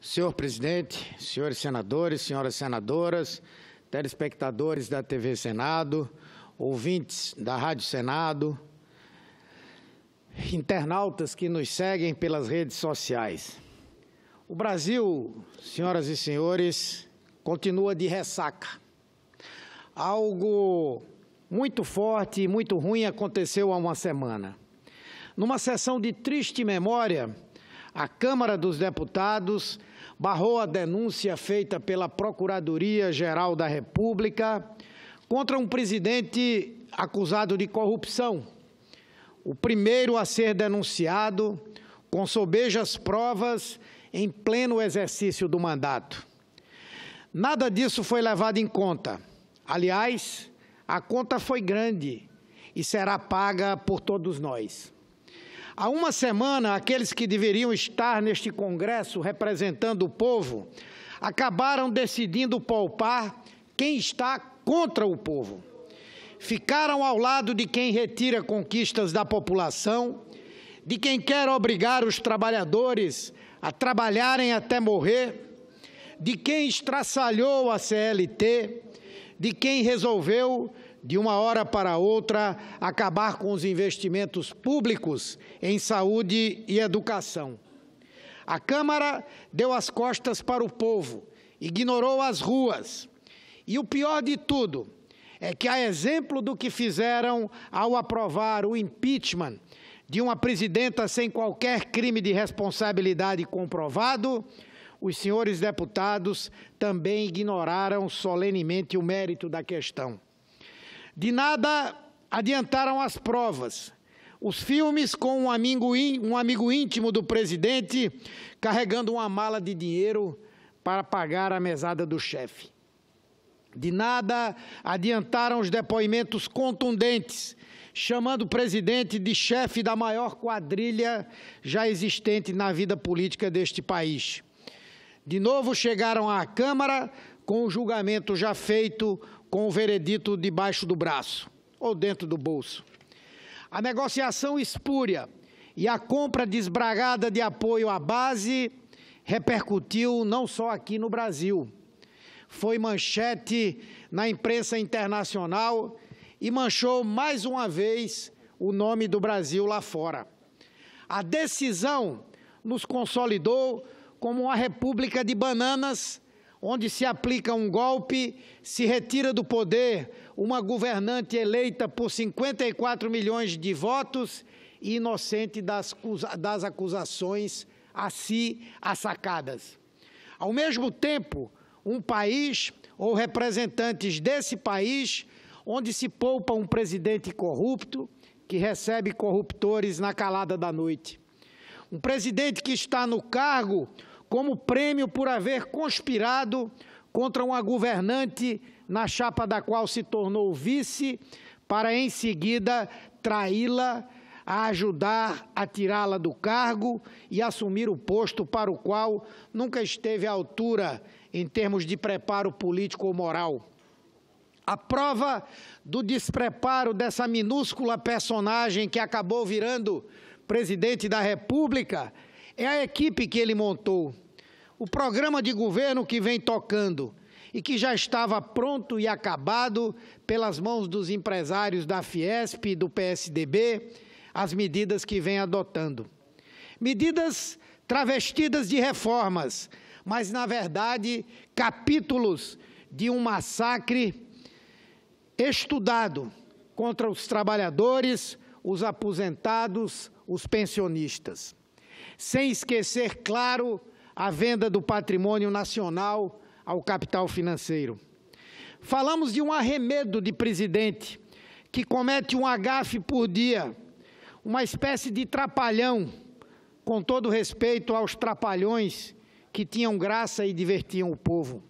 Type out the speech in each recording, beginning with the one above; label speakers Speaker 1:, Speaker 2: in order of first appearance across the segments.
Speaker 1: Senhor presidente, senhores senadores, senhoras senadoras, telespectadores da TV Senado, ouvintes da Rádio Senado, internautas que nos seguem pelas redes sociais. O Brasil, senhoras e senhores, continua de ressaca. Algo muito forte e muito ruim aconteceu há uma semana. Numa sessão de triste memória, a Câmara dos Deputados barrou a denúncia feita pela Procuradoria-Geral da República contra um presidente acusado de corrupção, o primeiro a ser denunciado com sobejas provas em pleno exercício do mandato. Nada disso foi levado em conta. Aliás, a conta foi grande e será paga por todos nós. Há uma semana, aqueles que deveriam estar neste Congresso representando o povo acabaram decidindo poupar quem está contra o povo. Ficaram ao lado de quem retira conquistas da população, de quem quer obrigar os trabalhadores a trabalharem até morrer, de quem estraçalhou a CLT, de quem resolveu, de uma hora para outra, acabar com os investimentos públicos em saúde e educação. A Câmara deu as costas para o povo, ignorou as ruas. E o pior de tudo é que, a exemplo do que fizeram ao aprovar o impeachment de uma presidenta sem qualquer crime de responsabilidade comprovado, os senhores deputados também ignoraram solenemente o mérito da questão. De nada adiantaram as provas. Os filmes com um amigo íntimo do presidente carregando uma mala de dinheiro para pagar a mesada do chefe. De nada adiantaram os depoimentos contundentes, chamando o presidente de chefe da maior quadrilha já existente na vida política deste país. De novo chegaram à Câmara com o julgamento já feito, com o veredito debaixo do braço ou dentro do bolso. A negociação espúria e a compra desbragada de apoio à base repercutiu não só aqui no Brasil. Foi manchete na imprensa internacional e manchou mais uma vez o nome do Brasil lá fora. A decisão nos consolidou como uma república de bananas, onde se aplica um golpe, se retira do poder uma governante eleita por 54 milhões de votos e inocente das acusações a si assacadas. Ao mesmo tempo, um país ou representantes desse país onde se poupa um presidente corrupto que recebe corruptores na calada da noite. Um presidente que está no cargo como prêmio por haver conspirado contra uma governante na chapa da qual se tornou vice, para em seguida traí-la, a ajudar a tirá-la do cargo e assumir o posto para o qual nunca esteve à altura em termos de preparo político ou moral. A prova do despreparo dessa minúscula personagem que acabou virando presidente da República é a equipe que ele montou, o programa de governo que vem tocando e que já estava pronto e acabado pelas mãos dos empresários da Fiesp e do PSDB, as medidas que vem adotando. Medidas travestidas de reformas, mas, na verdade, capítulos de um massacre estudado contra os trabalhadores, os aposentados, os pensionistas. Sem esquecer, claro, a venda do patrimônio nacional ao capital financeiro. Falamos de um arremedo de presidente que comete um agafe por dia, uma espécie de trapalhão, com todo respeito aos trapalhões que tinham graça e divertiam o povo.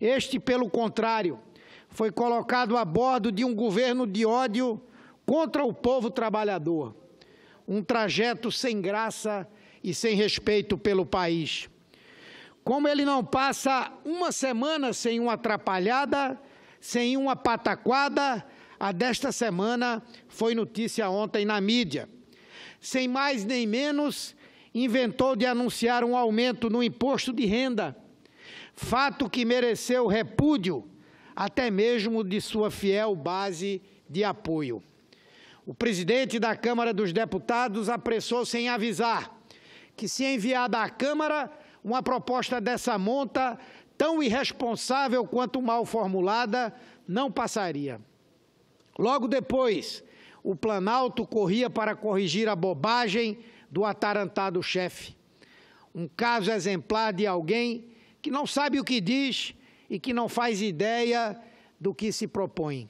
Speaker 1: Este, pelo contrário, foi colocado a bordo de um governo de ódio contra o povo trabalhador. Um trajeto sem graça e sem respeito pelo país. Como ele não passa uma semana sem uma atrapalhada, sem uma pataquada, a desta semana foi notícia ontem na mídia. Sem mais nem menos, inventou de anunciar um aumento no imposto de renda, fato que mereceu repúdio até mesmo de sua fiel base de apoio. O presidente da Câmara dos Deputados apressou-se em avisar que, se enviada à Câmara uma proposta dessa monta, tão irresponsável quanto mal formulada, não passaria. Logo depois, o Planalto corria para corrigir a bobagem do atarantado chefe. Um caso exemplar de alguém que não sabe o que diz e que não faz ideia do que se propõe,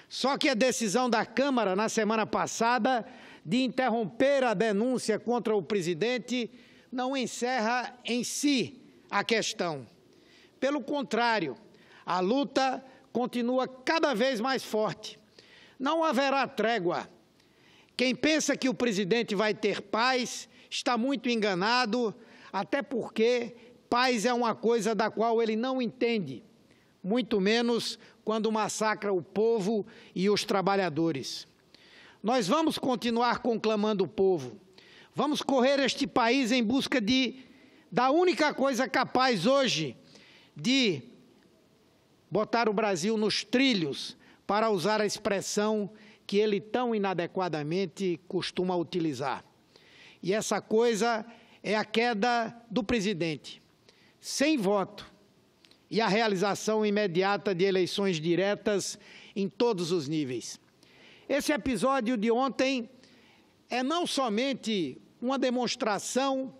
Speaker 1: Só que a decisão da Câmara, na semana passada, de interromper a denúncia contra o presidente, não encerra em si a questão. Pelo contrário, a luta continua cada vez mais forte. Não haverá trégua. Quem pensa que o presidente vai ter paz está muito enganado, até porque paz é uma coisa da qual ele não entende, muito menos quando massacra o povo e os trabalhadores. Nós vamos continuar conclamando o povo. Vamos correr este país em busca da única coisa capaz hoje de botar o Brasil nos trilhos, para usar a expressão que ele tão inadequadamente costuma utilizar. E essa coisa é a queda do presidente, sem voto, e a realização imediata de eleições diretas em todos os níveis. Esse episódio de ontem é não somente uma demonstração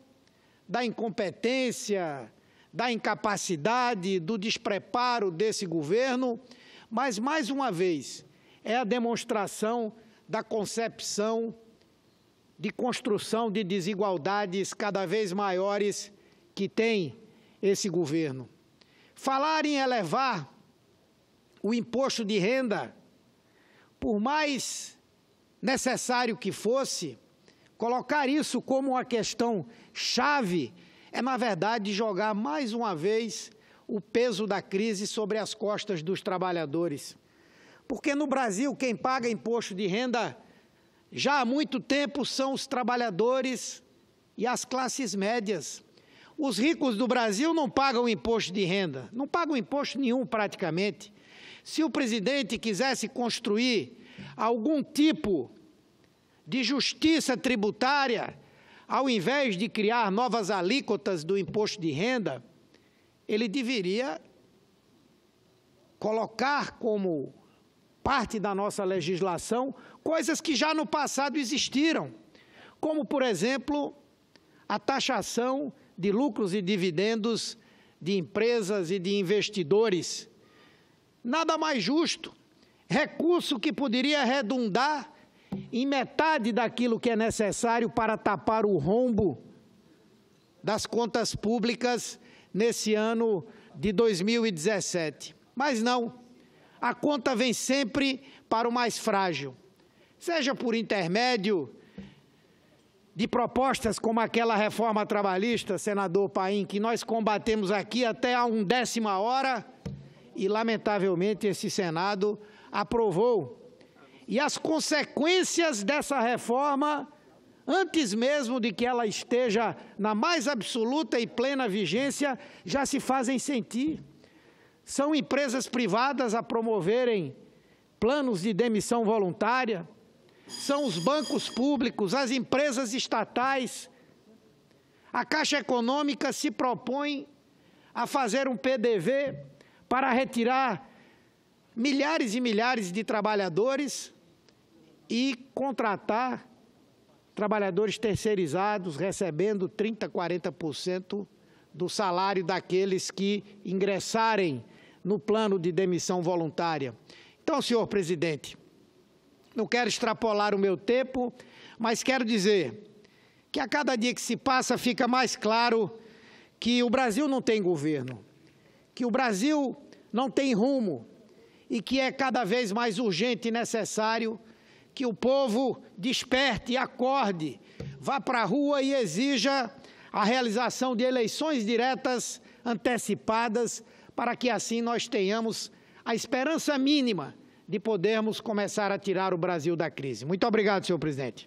Speaker 1: da incompetência, da incapacidade, do despreparo desse governo, mas, mais uma vez, é a demonstração da concepção de construção de desigualdades cada vez maiores que tem esse governo. Falar em elevar o imposto de renda, por mais necessário que fosse, colocar isso como uma questão chave é, na verdade, jogar mais uma vez o peso da crise sobre as costas dos trabalhadores. Porque no Brasil, quem paga imposto de renda já há muito tempo são os trabalhadores e as classes médias. Os ricos do Brasil não pagam imposto de renda, não pagam imposto nenhum praticamente. Se o presidente quisesse construir algum tipo de justiça tributária, ao invés de criar novas alíquotas do imposto de renda, ele deveria colocar como parte da nossa legislação coisas que já no passado existiram, como, por exemplo, a taxação de lucros e dividendos de empresas e de investidores. Nada mais justo, recurso que poderia redundar em metade daquilo que é necessário para tapar o rombo das contas públicas nesse ano de 2017. Mas não, a conta vem sempre para o mais frágil, seja por intermédio de propostas como aquela reforma trabalhista, senador Paim, que nós combatemos aqui até a 1/10 hora e, lamentavelmente, esse Senado aprovou. E as consequências dessa reforma, antes mesmo de que ela esteja na mais absoluta e plena vigência, já se fazem sentir. São empresas privadas a promoverem planos de demissão voluntária, são os bancos públicos, as empresas estatais. A Caixa Econômica se propõe a fazer um PDV para retirar milhares e milhares de trabalhadores e contratar trabalhadores terceirizados, recebendo 30%, 40% do salário daqueles que ingressarem no plano de demissão voluntária. Então, senhor presidente, não quero extrapolar o meu tempo, mas quero dizer que a cada dia que se passa fica mais claro que o Brasil não tem governo, que o Brasil não tem rumo e que é cada vez mais urgente e necessário que o povo desperte e acorde, vá para a rua e exija a realização de eleições diretas antecipadas para que assim nós tenhamos a esperança mínima de podermos começar a tirar o Brasil da crise. Muito obrigado, senhor presidente.